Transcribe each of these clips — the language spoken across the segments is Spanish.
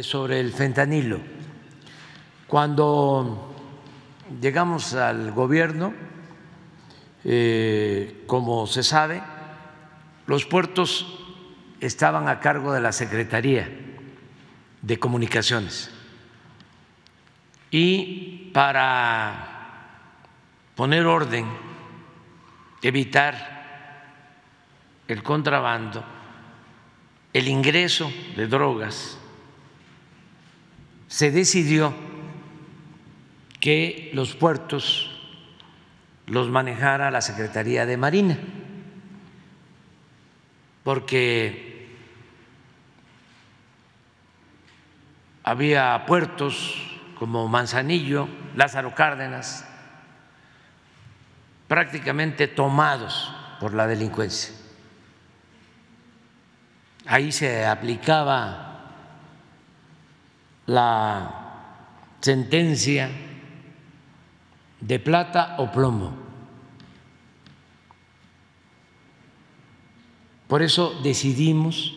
Sobre el fentanilo. Cuando llegamos al gobierno, como se sabe, los puertos estaban a cargo de la Secretaría de Comunicaciones y para poner orden, evitar el contrabando, el ingreso de drogas, se decidió que los puertos los manejara la Secretaría de Marina, porque había puertos como Manzanillo, Lázaro Cárdenas, prácticamente tomados por la delincuencia. Ahí se aplicaba la sentencia de plata o plomo. Por eso decidimos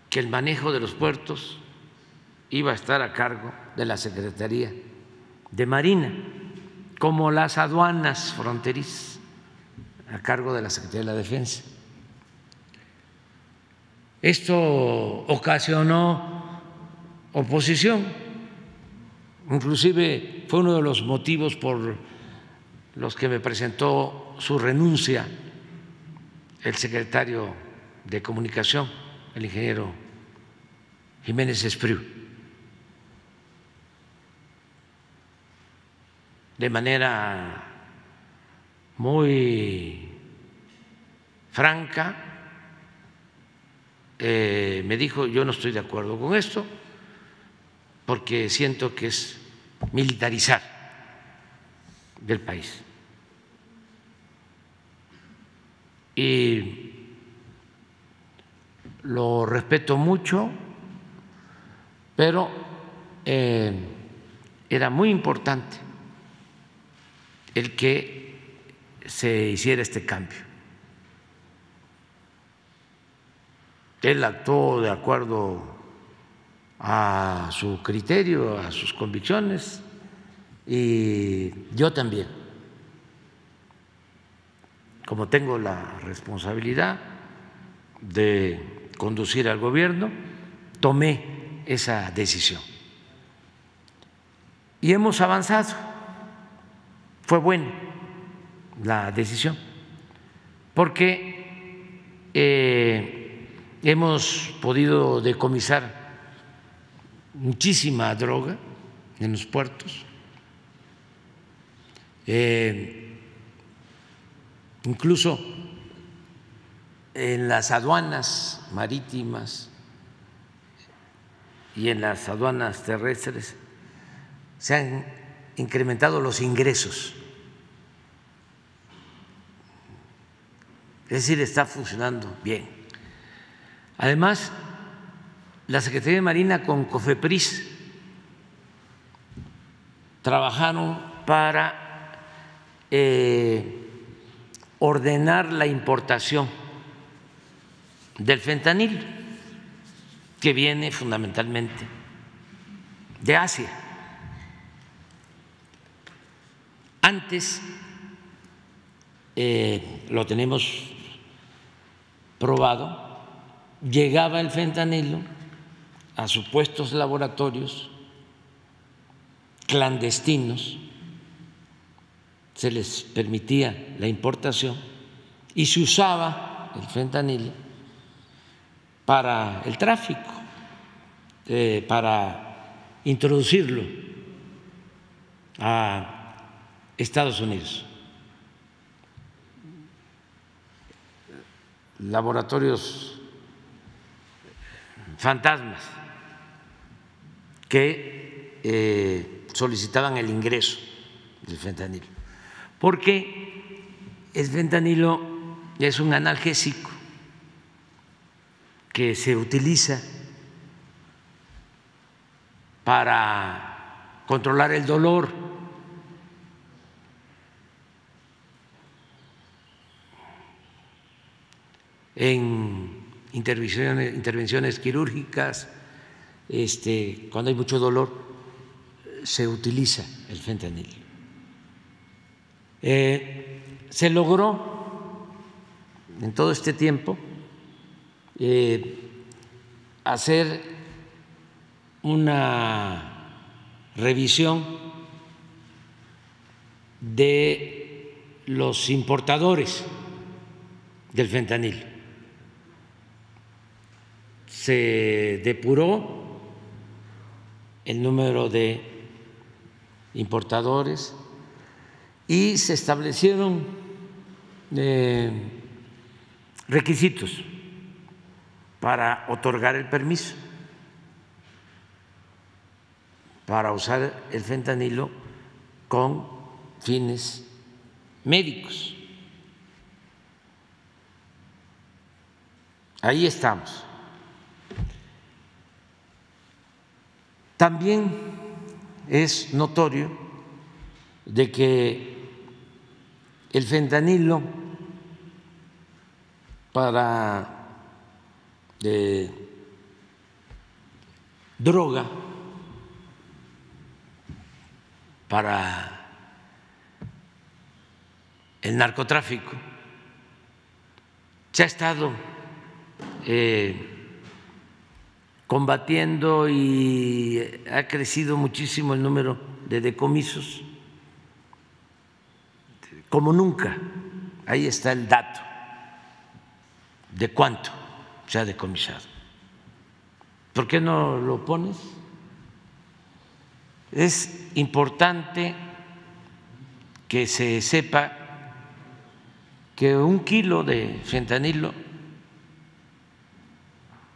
que el manejo de los puertos iba a estar a cargo de la Secretaría de Marina, como las aduanas fronterizas a cargo de la Secretaría de la Defensa. Esto ocasionó oposición, inclusive fue uno de los motivos por los que me presentó su renuncia el secretario de Comunicación, el ingeniero Jiménez Espriu. De manera muy franca me dijo: yo no estoy de acuerdo con esto porque siento que es militarizar del país. Y lo respeto mucho, pero era muy importante el que se hiciera este cambio. Él actuó de acuerdo a su criterio, a sus convicciones, y yo también, como tengo la responsabilidad de conducir al gobierno, tomé esa decisión. Y hemos avanzado, fue buena la decisión, porque hemos podido decomisar muchísima droga en los puertos, incluso en las aduanas marítimas y en las aduanas terrestres se han incrementado los ingresos. Es decir, está funcionando bien. Además, la Secretaría de Marina con COFEPRIS trabajaron para ordenar la importación del fentanilo, que viene fundamentalmente de Asia. Antes lo tenemos probado, llegaba el fentanilo a supuestos laboratorios clandestinos, se les permitía la importación y se usaba el fentanilo para el tráfico, para introducirlo a Estados Unidos. Laboratorios fantasmas que solicitaban el ingreso del fentanilo, porque el fentanilo es un analgésico que se utiliza para controlar el dolor. En intervenciones quirúrgicas, cuando hay mucho dolor, se utiliza el fentanilo. Se logró en todo este tiempo hacer una revisión de los importadores del fentanilo. Se depuró el número de importadores y se establecieron requisitos para otorgar el permiso para usar el fentanilo con fines médicos. Ahí estamos. También es notorio de que el fentanilo para droga, para el narcotráfico, se ha estado combatiendo y ha crecido muchísimo el número de decomisos, como nunca. Ahí está el dato de cuánto se ha decomisado. ¿Por qué no lo pones? Es importante que se sepa que 1 kilo de fentanilo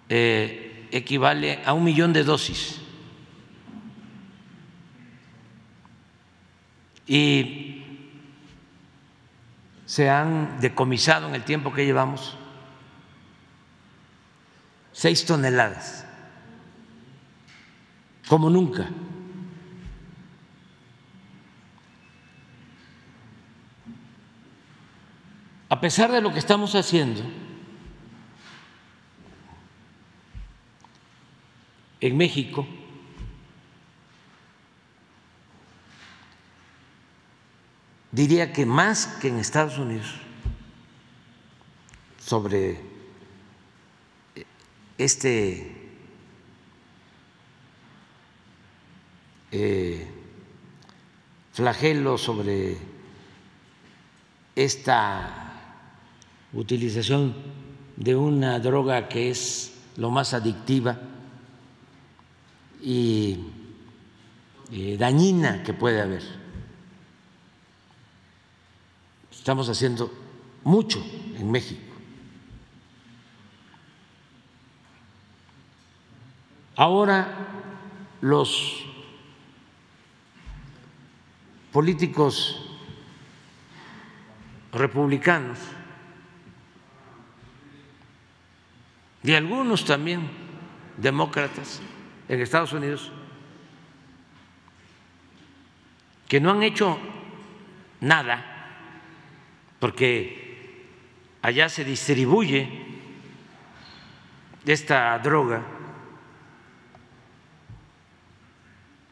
equivale a 1 millón de dosis. Y se han decomisado en el tiempo que llevamos 6 toneladas, como nunca. A pesar de lo que estamos haciendo, en México diría que más que en Estados Unidos sobre este flagelo, sobre esta utilización de una droga que es lo más adictiva y dañina que puede haber. Estamos haciendo mucho en México. Ahora los políticos republicanos y algunos también demócratas en Estados Unidos, que no han hecho nada, porque allá se distribuye esta droga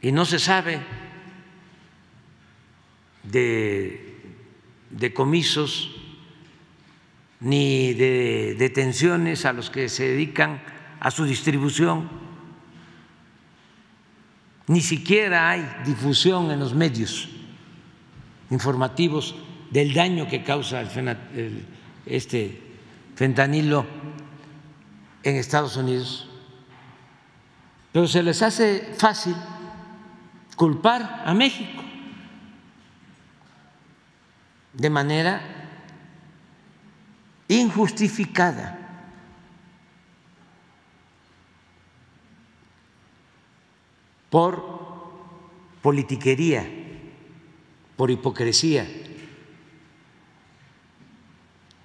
y no se sabe de decomisos ni de detenciones a los que se dedican a su distribución, ni siquiera hay difusión en los medios informativos del daño que causa este fentanilo en Estados Unidos. Pero se les hace fácil culpar a México de manera injustificada. Por politiquería, por hipocresía.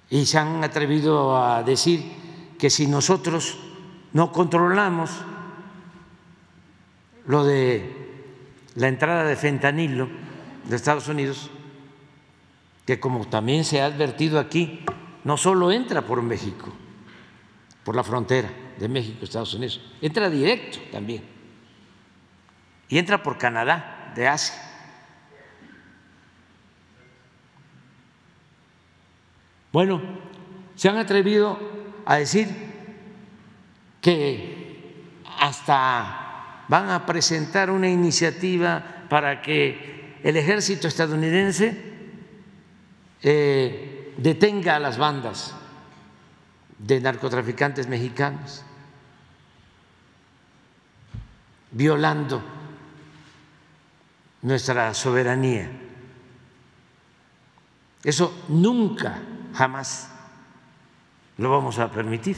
Y se han atrevido a decir que si nosotros no controlamos lo de la entrada de fentanilo de Estados Unidos, que como también se ha advertido aquí, no solo entra por México, por la frontera, de México a Estados Unidos, entra directo también y entra por Canadá, de Asia. Bueno, se han atrevido a decir que hasta van a presentar una iniciativa para que el ejército estadounidense detenga a las bandas de narcotraficantes mexicanos, violando nuestra soberanía. Eso nunca, jamás lo vamos a permitir.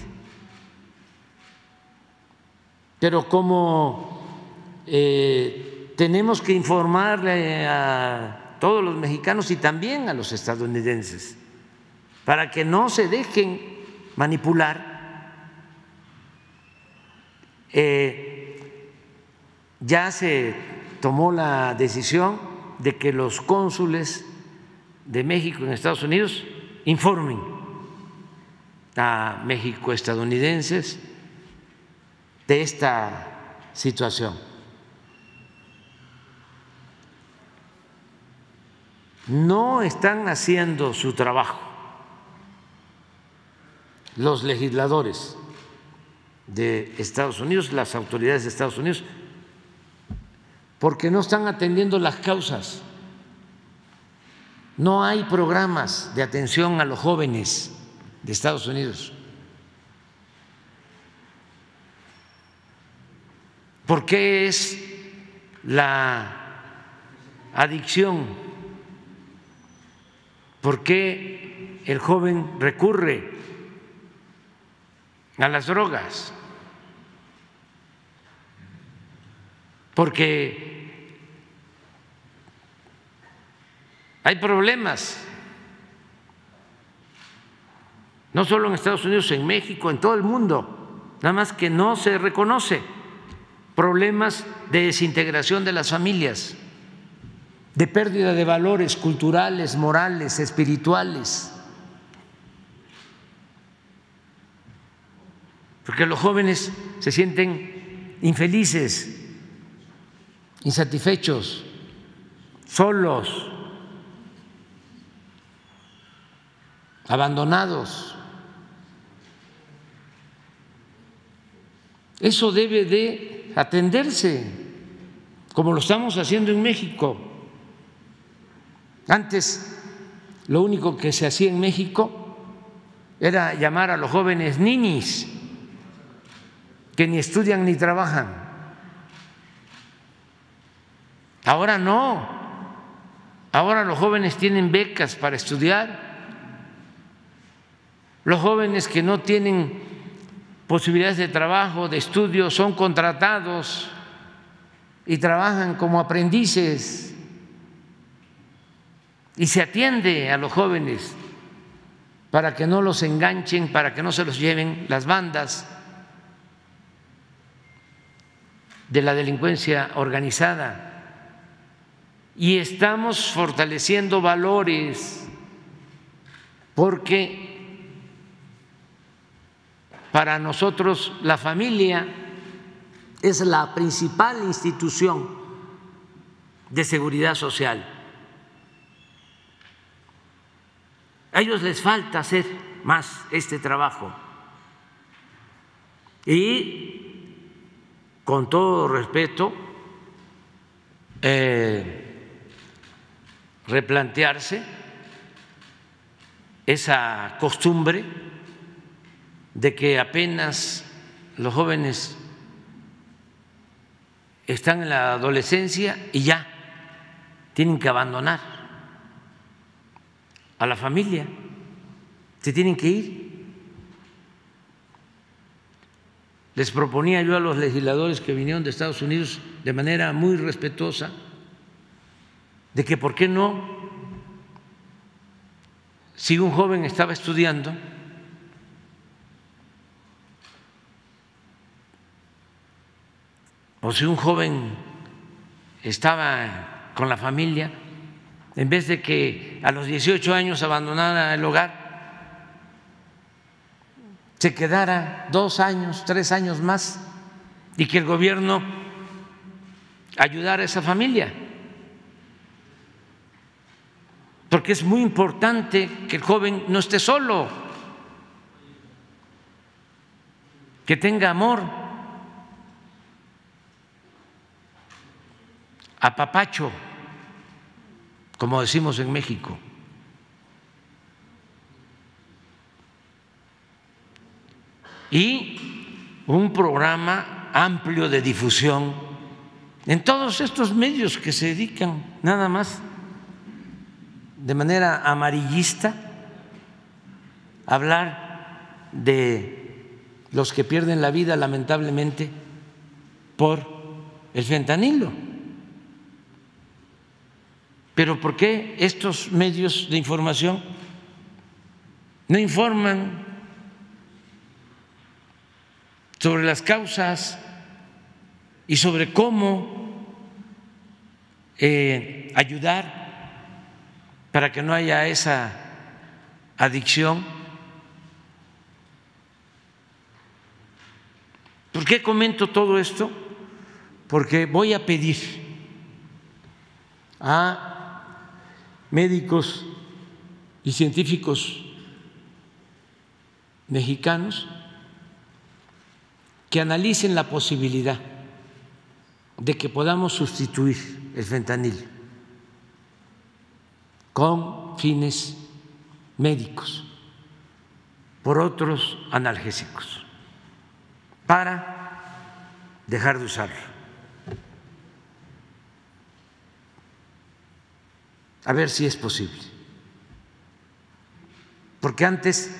Pero como tenemos que informarle a todos los mexicanos y también a los estadounidenses para que no se dejen manipular, ya se tomó la decisión de que los cónsules de México en Estados Unidos informen a mexicoestadounidenses de esta situación. No están haciendo su trabajo los legisladores de Estados Unidos, las autoridades de Estados Unidos, porque no están atendiendo las causas. No hay programas de atención a los jóvenes de Estados Unidos. ¿Por qué es la adicción? ¿Por qué el joven recurre a las drogas? Porque hay problemas, no solo en Estados Unidos, en México, en todo el mundo, nada más que no se reconoce. Problemas de desintegración de las familias, de pérdida de valores culturales, morales, espirituales. Porque los jóvenes se sienten infelices, insatisfechos, solos, abandonados. Eso debe de atenderse, como lo estamos haciendo en México. Antes, lo único que se hacía en México era llamar a los jóvenes ninis, que ni estudian ni trabajan. Ahora no, ahora los jóvenes tienen becas para estudiar. Los jóvenes que no tienen posibilidades de trabajo, de estudio, son contratados y trabajan como aprendices, y se atiende a los jóvenes para que no los enganchen, para que no se los lleven las bandas de la delincuencia organizada. Y estamos fortaleciendo valores, porque para nosotros la familia es la principal institución de seguridad social. A ellos les falta hacer más este trabajo. Y con todo respeto, replantearse esa costumbre de que apenas los jóvenes están en la adolescencia y ya tienen que abandonar a la familia, se tienen que ir. Les proponía yo a los legisladores que vinieron de Estados Unidos de manera muy respetuosa de que por qué no, si un joven estaba estudiando, o si un joven estaba con la familia, en vez de que a los 18 años abandonara el hogar, se quedara 2 años, 3 años más y que el gobierno ayudara a esa familia. Porque es muy importante que el joven no esté solo, que tenga amor, apapacho, como decimos en México. Y un programa amplio de difusión en todos estos medios que se dedican nada más de manera amarillista a hablar de los que pierden la vida lamentablemente por el fentanilo. Pero ¿por qué estos medios de información no informan sobre las causas y sobre cómo ayudar para que no haya esa adicción? ¿Por qué comento todo esto? Porque voy a pedir a médicos y científicos mexicanos que analicen la posibilidad de que podamos sustituir el fentanilo con fines médicos por otros analgésicos para dejar de usarlo. A ver si es posible, porque antes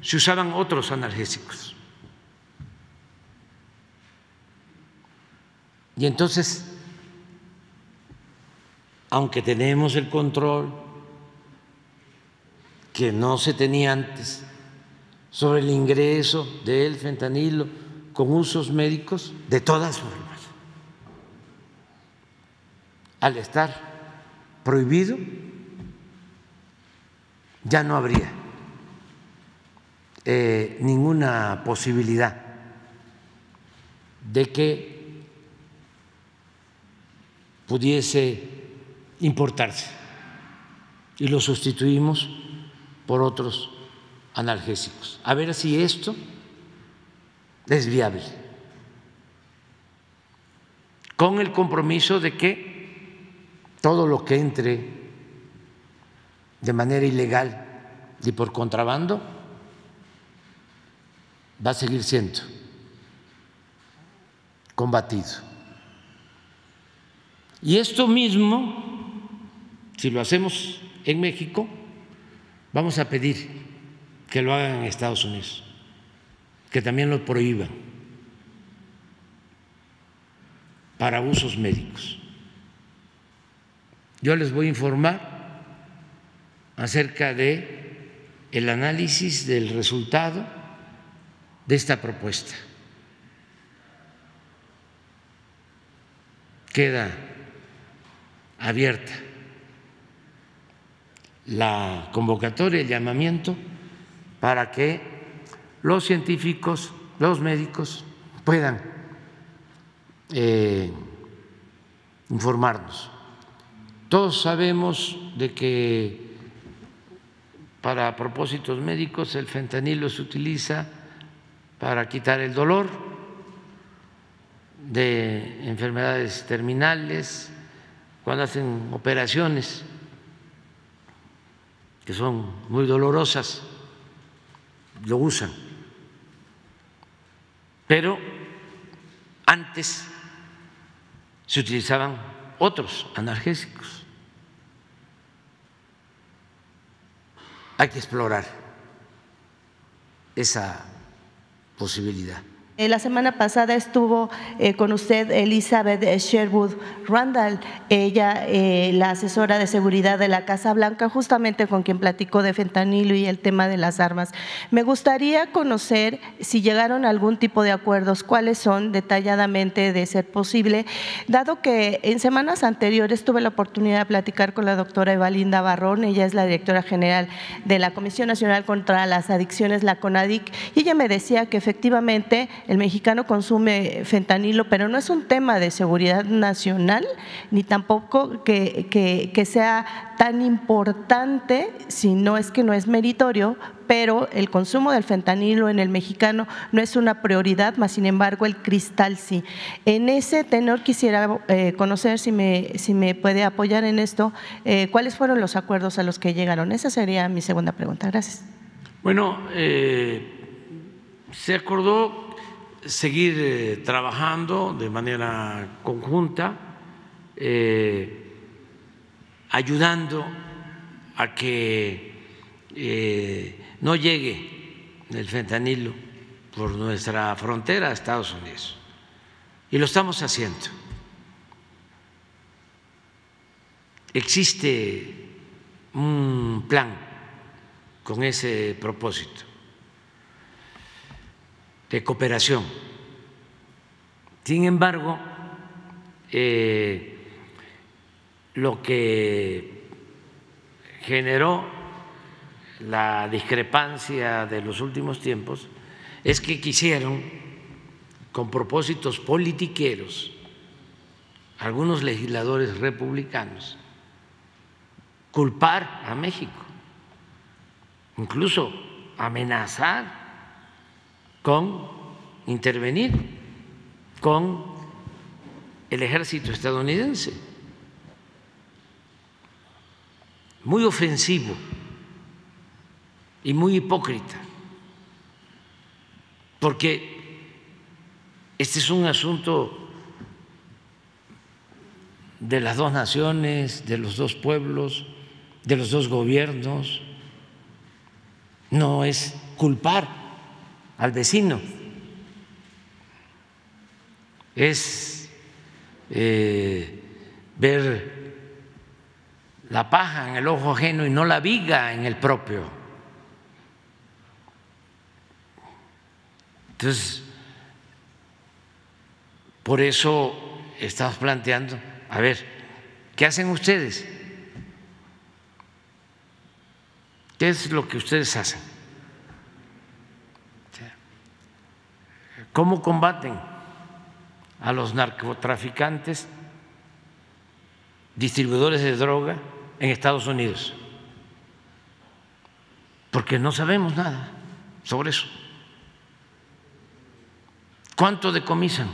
se usaban otros analgésicos y entonces, aunque tenemos el control que no se tenía antes sobre el ingreso del fentanilo con usos médicos, de todas formas, al estar prohibido, ya no habría ninguna posibilidad de que pudiese importarse y lo sustituimos por otros analgésicos. A ver si esto es viable, con el compromiso de que todo lo que entre de manera ilegal y por contrabando va a seguir siendo combatido. Y esto mismo, si lo hacemos en México, vamos a pedir que lo hagan en Estados Unidos, que también lo prohíban para usos médicos. Yo les voy a informar acerca de el análisis del resultado de esta propuesta. Queda abierta la convocatoria, el llamamiento para que los científicos, los médicos puedan informarnos. Todos sabemos de que para propósitos médicos el fentanilo se utiliza para quitar el dolor de enfermedades terminales, cuando hacen operaciones que son muy dolorosas, lo usan. Pero antes se utilizaban otros analgésicos. Hay que explorar esa posibilidad. La semana pasada estuvo con usted Elizabeth Sherwood Randall, ella la asesora de seguridad de la Casa Blanca, justamente con quien platicó de fentanilo y el tema de las armas. Me gustaría conocer si llegaron a algún tipo de acuerdos, cuáles son detalladamente de ser posible, dado que en semanas anteriores tuve la oportunidad de platicar con la doctora Evalinda Barrón, ella es la directora general de la Comisión Nacional contra las Adicciones, la CONADIC, y ella me decía que efectivamente el mexicano consume fentanilo, pero no es un tema de seguridad nacional, ni tampoco que sea tan importante, si no es que no es meritorio, pero el consumo del fentanilo en el mexicano no es una prioridad, más sin embargo el cristal sí. En ese tenor quisiera conocer, si me puede apoyar en esto, cuáles fueron los acuerdos a los que llegaron. Esa sería mi segunda pregunta. Gracias. Bueno, se acordó seguir trabajando de manera conjunta, ayudando a que no llegue el fentanilo por nuestra frontera a Estados Unidos. Y lo estamos haciendo. Existe un plan con ese propósito de cooperación. Sin embargo, lo que generó la discrepancia de los últimos tiempos es que quisieron, con propósitos politiqueros, algunos legisladores republicanos, culpar a México, incluso amenazar con intervenir con el ejército estadounidense. Muy ofensivo y muy hipócrita, porque este es un asunto de las dos naciones, de los dos pueblos, de los dos gobiernos. No es culpar al vecino, es ver la paja en el ojo ajeno y no la viga en el propio. Entonces, por eso estamos planteando, a ver, ¿qué hacen ustedes? ¿Qué es lo que ustedes hacen? ¿Cómo combaten a los narcotraficantes, distribuidores de droga en Estados Unidos? Porque no sabemos nada sobre eso. ¿Cuánto decomisan?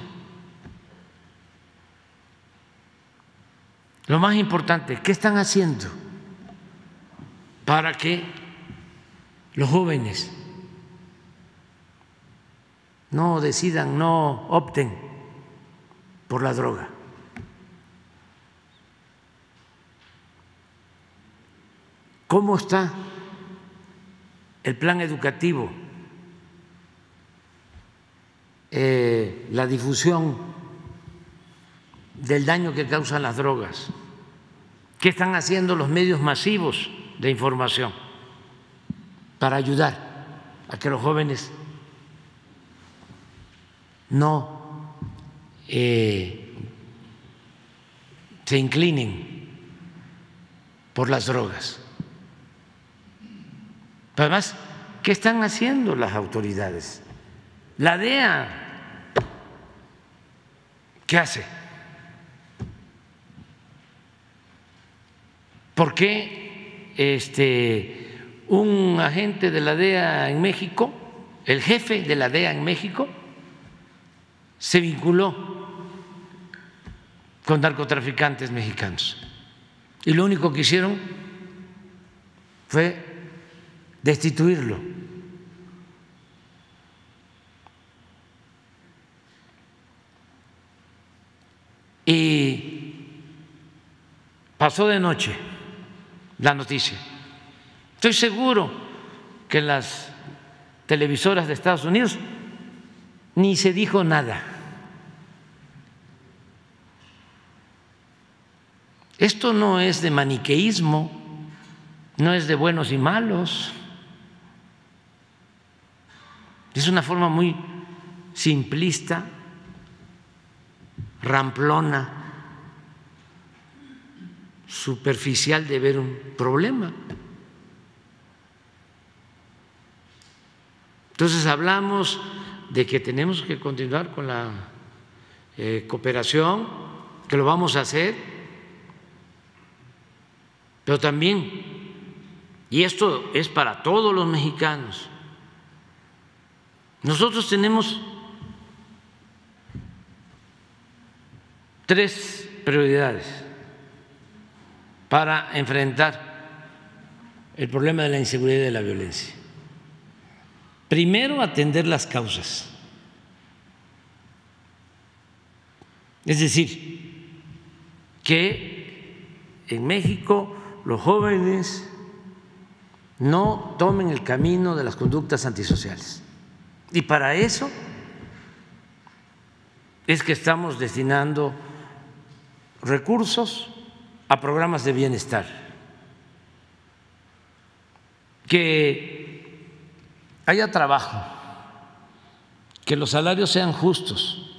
Lo más importante, ¿qué están haciendo para que los jóvenes no decidan, no opten por la droga? ¿Cómo está el plan educativo, la difusión del daño que causan las drogas? ¿Qué están haciendo los medios masivos de información para ayudar a que los jóvenes no se inclinen por las drogas? Además, ¿qué están haciendo las autoridades? La DEA, ¿qué hace? ¿Por qué un agente de la DEA en México, el jefe de la DEA en México, se vinculó con narcotraficantes mexicanos? Y lo único que hicieron fue destituirlo. Y pasó de noche la noticia. Estoy seguro que las televisoras de Estados Unidos ni se dijo nada. Esto no es de maniqueísmo, no es de buenos y malos. Es una forma muy simplista, ramplona, superficial de ver un problema. Entonces hablamos de que tenemos que continuar con la cooperación, que lo vamos a hacer, pero también, y esto es para todos los mexicanos, nosotros tenemos 3 prioridades para enfrentar el problema de la inseguridad y de la violencia. Primero, atender las causas, es decir, que en México los jóvenes no tomen el camino de las conductas antisociales. Y para eso es que estamos destinando recursos a programas de bienestar, que haya trabajo, que los salarios sean justos,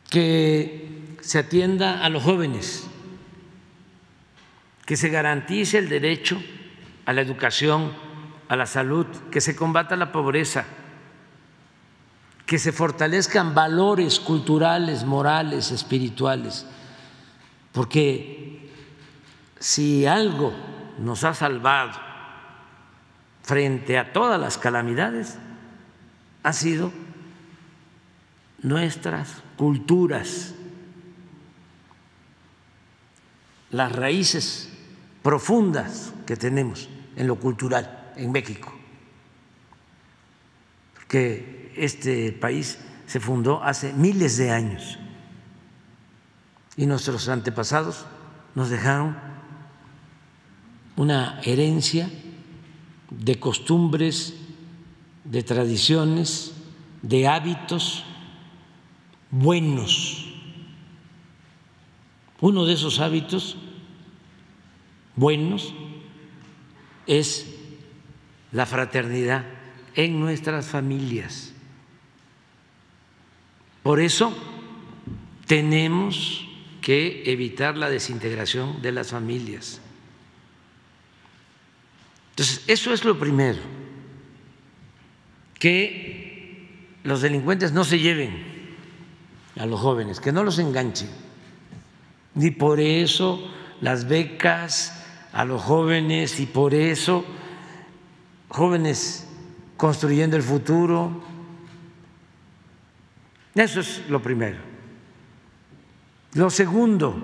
que se atienda a los jóvenes, que se garantice el derecho a la educación, a la salud, que se combata la pobreza, que se fortalezcan valores culturales, morales, espirituales, porque si algo nos ha salvado frente a todas las calamidades han sido nuestras culturas, las raíces profundas que tenemos en lo cultural en México, porque este país se fundó hace miles de años y nuestros antepasados nos dejaron una herencia de costumbres, de tradiciones, de hábitos buenos. Uno de esos hábitos buenos es la fraternidad en nuestras familias. Por eso tenemos que evitar la desintegración de las familias. Entonces, eso es lo primero, que los delincuentes no se lleven a los jóvenes, que no los enganchen. Y por eso las becas a los jóvenes, y por eso jóvenes construyendo el futuro. Eso es lo primero. Lo segundo,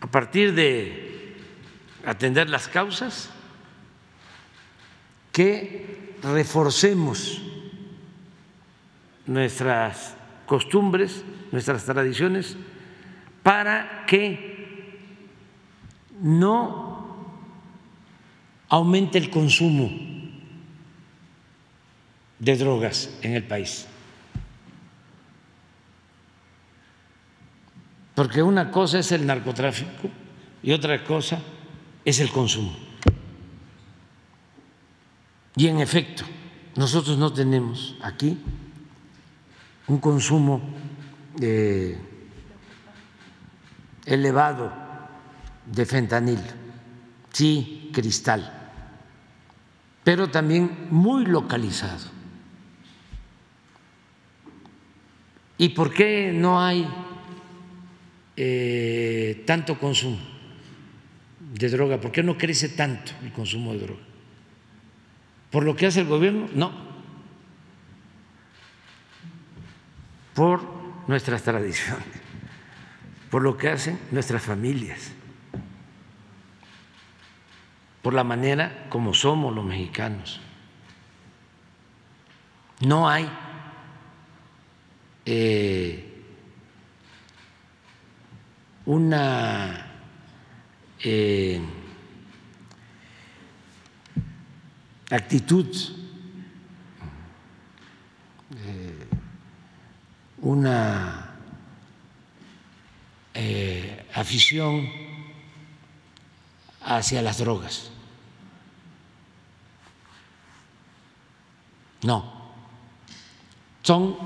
a partir de atender las causas, que reforcemos nuestras costumbres, nuestras tradiciones, para que no aumente el consumo de drogas en el país. Porque una cosa es el narcotráfico y otra cosa es el consumo. Y en efecto, nosotros no tenemos aquí un consumo elevado de fentanilo, sí, cristal, pero también muy localizado. ¿Y por qué no hay tanto consumo de droga? ¿Por qué no crece tanto el consumo de droga? ¿Por lo que hace el gobierno? No. Por nuestras tradiciones, por lo que hacen nuestras familias, por la manera como somos los mexicanos. No hay actitud, una afición hacia las drogas. No, son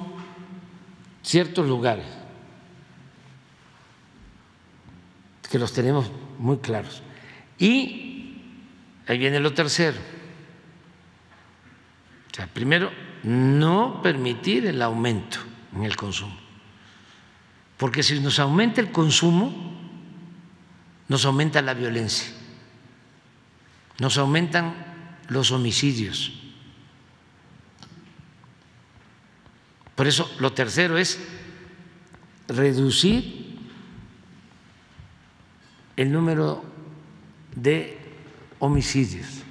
ciertos lugares que los tenemos muy claros. Y ahí viene lo tercero. O sea, primero, no permitir el aumento en el consumo, porque si nos aumenta el consumo, nos aumenta la violencia, nos aumentan los homicidios. Por eso, lo tercero es reducir el número de homicidios.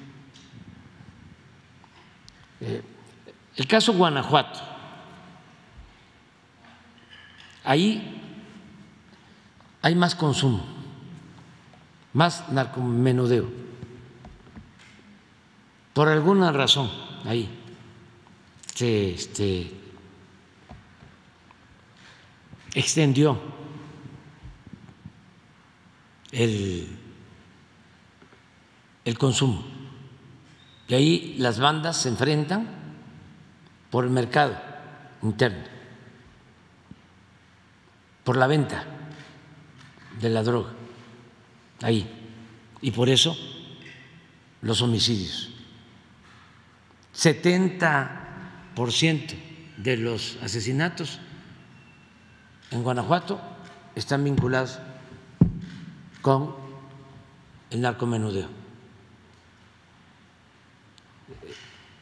El caso Guanajuato, ahí hay más consumo, más narcomenudeo, por alguna razón ahí se extendió el consumo, y ahí las bandas se enfrentan por el mercado interno, por la venta de la droga ahí, y por eso los homicidios. 70% de los asesinatos en Guanajuato están vinculados con el narcomenudeo.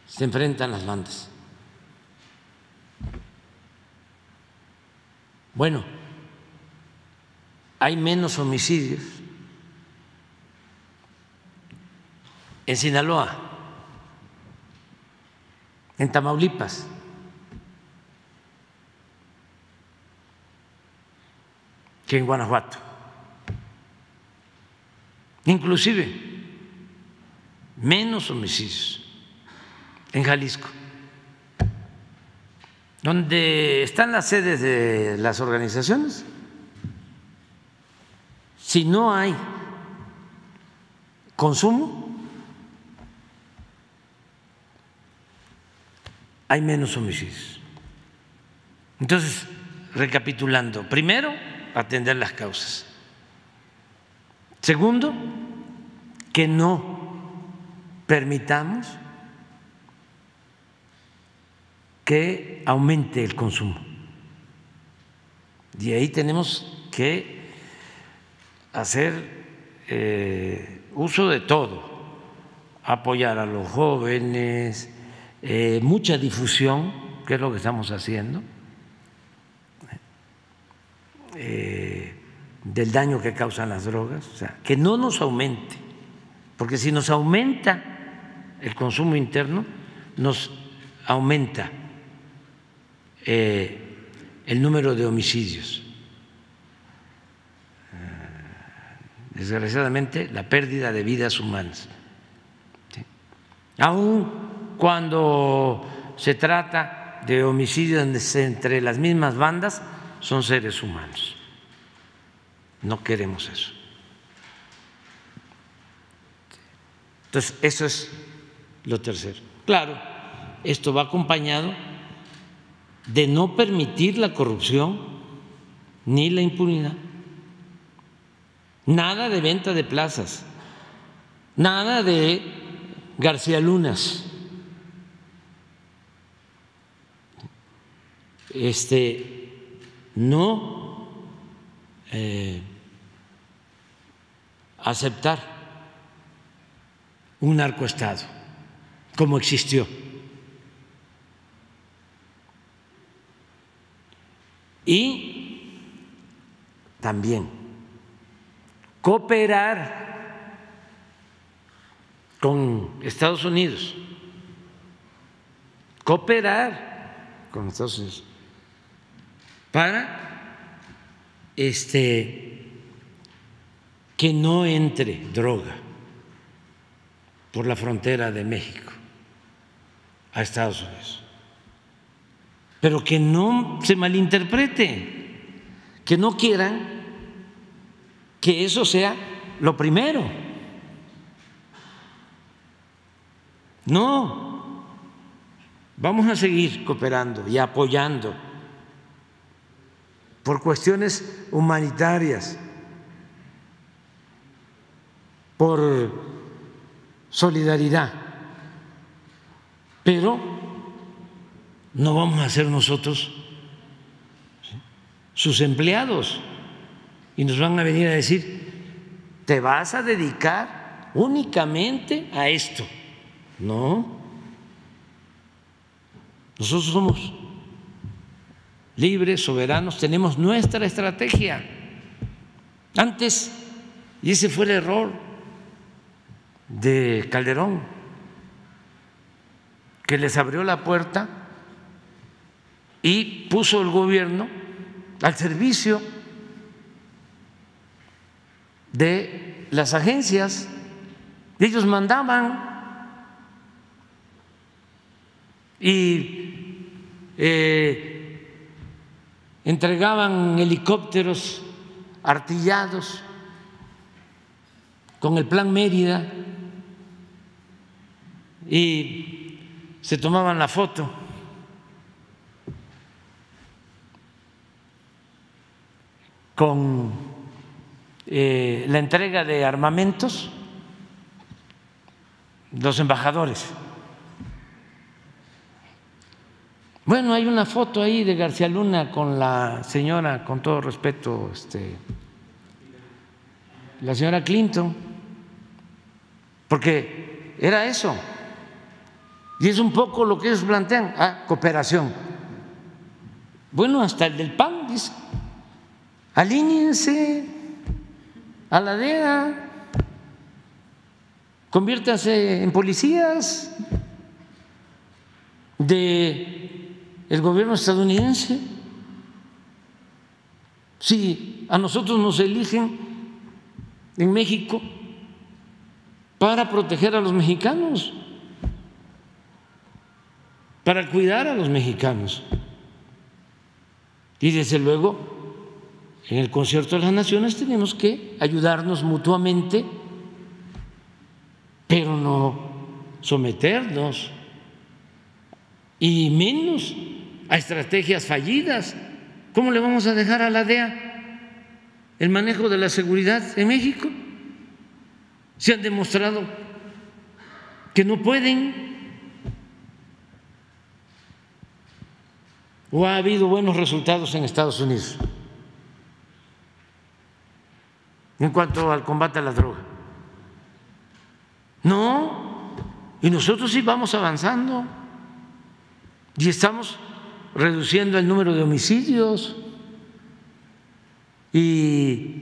Se enfrentan las bandas. Bueno, hay menos homicidios en Sinaloa, en Tamaulipas, que en Guanajuato. Inclusive menos homicidios en Jalisco, donde están las sedes de las organizaciones. Si no hay consumo, hay menos homicidios. Entonces, recapitulando, primero, atender las causas. Segundo, que no permitamos que aumente el consumo. Y ahí tenemos que hacer uso de todo, apoyar a los jóvenes, mucha difusión, que es lo que estamos haciendo, del daño que causan las drogas, o sea, que no nos aumente, porque si nos aumenta el consumo interno, nos aumenta el número de homicidios. Desgraciadamente, la pérdida de vidas humanas. ¿Sí? Aun cuando se trata de homicidios entre las mismas bandas, son seres humanos. No queremos eso. Entonces, eso es lo tercero. Claro, esto va acompañado de no permitir la corrupción ni la impunidad. Nada de venta de plazas, nada de García Lunas. No aceptar un narcoestado como existió. Y también cooperar con Estados Unidos, para que no entre droga por la frontera de México. a Estados Unidos. Pero que no se malinterprete, que no quieran que eso sea lo primero. No, vamos a seguir cooperando y apoyando por cuestiones humanitarias, por solidaridad, pero no vamos a ser nosotros sus empleados y nos van a venir a decir, te vas a dedicar únicamente a esto. No, nosotros somos libres, soberanos, tenemos nuestra estrategia. Antes, y ese fue el error de Calderón, que les abrió la puerta y puso el gobierno al servicio de las agencias. Ellos mandaban y entregaban helicópteros artillados con el Plan Mérida y se tomaban la foto con la entrega de armamentos, los embajadores. Bueno, hay una foto ahí de García Luna con la señora, con todo respeto, la señora Clinton, porque era eso. Y es un poco lo que ellos plantean, cooperación. Bueno, hasta el del PAN dice, alíñense a la DEA, conviértanse en policías del gobierno estadounidense. Si a nosotros nos eligen en México para proteger a los mexicanos, para cuidar a los mexicanos. Y desde luego, en el Concierto de las Naciones tenemos que ayudarnos mutuamente, pero no someternos, y menos a estrategias fallidas. ¿Cómo le vamos a dejar a la DEA el manejo de la seguridad en México? Se han demostrado que no pueden. ¿O ha habido buenos resultados en Estados Unidos en cuanto al combate a la droga? No, y nosotros sí vamos avanzando y estamos reduciendo el número de homicidios y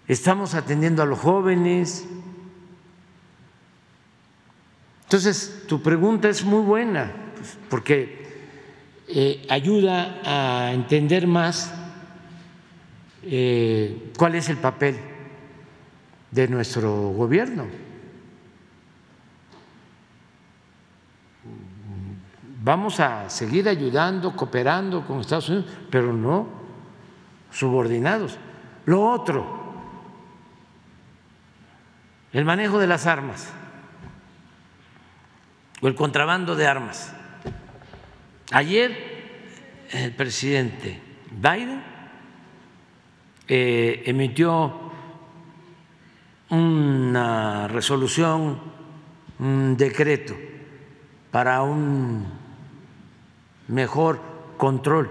estamos atendiendo a los jóvenes. Entonces, tu pregunta es muy buena, porque ayuda a entender más cuál es el papel de nuestro gobierno. Vamos a seguir ayudando, cooperando con Estados Unidos, pero no subordinados. Lo otro, el manejo de las armas o el contrabando de armas. Ayer el presidente Biden emitió una resolución, un decreto para un mejor control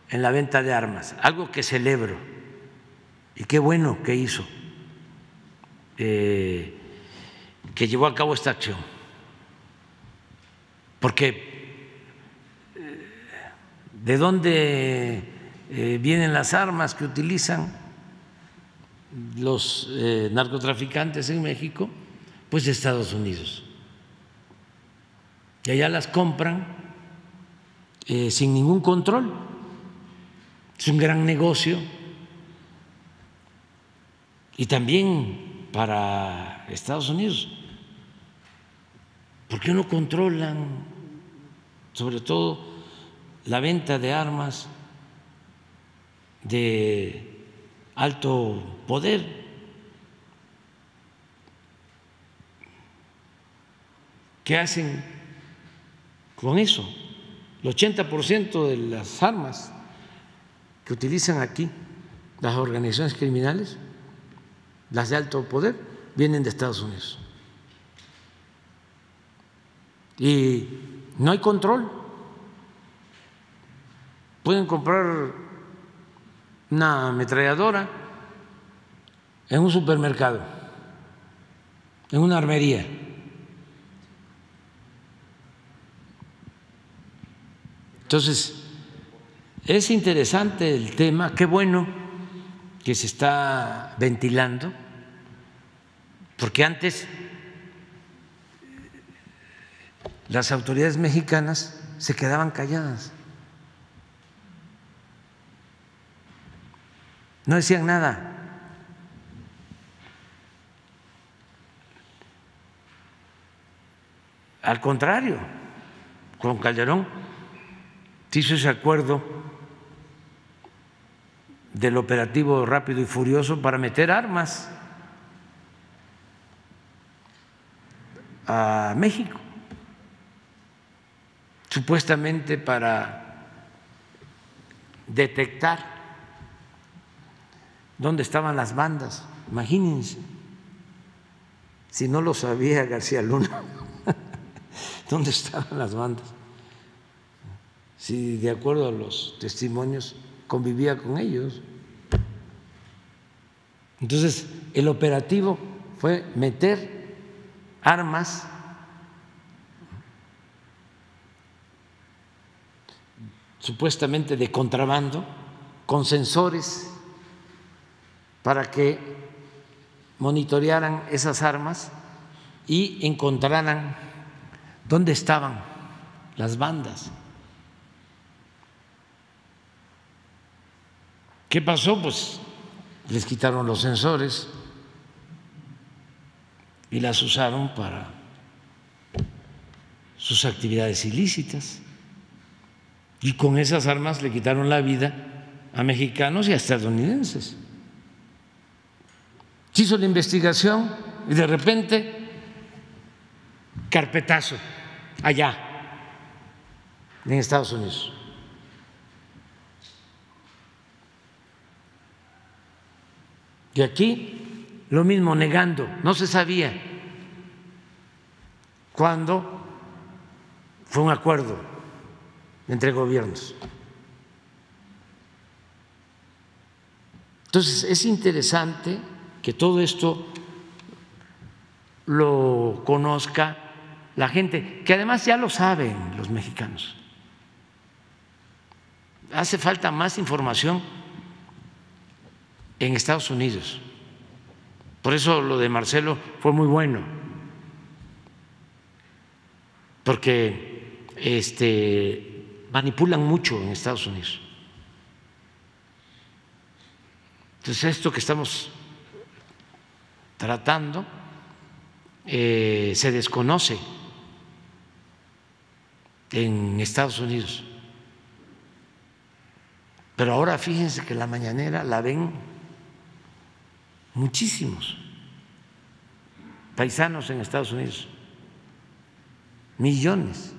en la venta de armas, algo que celebro y qué bueno que hizo, que llevó a cabo esta acción, porque ¿de dónde vienen las armas que utilizan los narcotraficantes en México? Pues de Estados Unidos. Y allá las compran sin ningún control. Es un gran negocio. Y también para Estados Unidos, ¿por qué no controlan sobre todo la venta de armas de alto poder? ¿Qué hacen con eso? El 80% de las armas que utilizan aquí las organizaciones criminales, las de alto poder, vienen de Estados Unidos. Y no hay control. Pueden comprar una ametralladora en un supermercado, en una armería. Entonces, es interesante el tema, qué bueno que se está ventilando, porque antes las autoridades mexicanas se quedaban calladas, no decían nada. Al contrario, con Calderón se hizo ese acuerdo del operativo Rápido y Furioso para meter armas a México, supuestamente para detectar dónde estaban las bandas. Imagínense, si no lo sabía García Luna, dónde estaban las bandas, si de acuerdo a los testimonios convivía con ellos. Entonces, el operativo fue meter armas supuestamente de contrabando con sensores para que monitorearan esas armas y encontraran dónde estaban las bandas. ¿Qué pasó? Pues les quitaron los sensores y las usaron para sus actividades ilícitas. Y con esas armas le quitaron la vida a mexicanos y a estadounidenses. Se hizo la investigación y de repente, carpetazo allá en Estados Unidos. Y aquí lo mismo, negando, no se sabía cuándo fue un acuerdo entre gobiernos. Entonces, es interesante que todo esto lo conozca la gente, que además ya lo saben los mexicanos. Hace falta más información en Estados Unidos. Por eso lo de Marcelo fue muy bueno, porque manipulan mucho en Estados Unidos. Entonces, esto que estamos tratando se desconoce en Estados Unidos. Pero ahora fíjense que la mañanera la ven muchísimos paisanos en Estados Unidos, millones.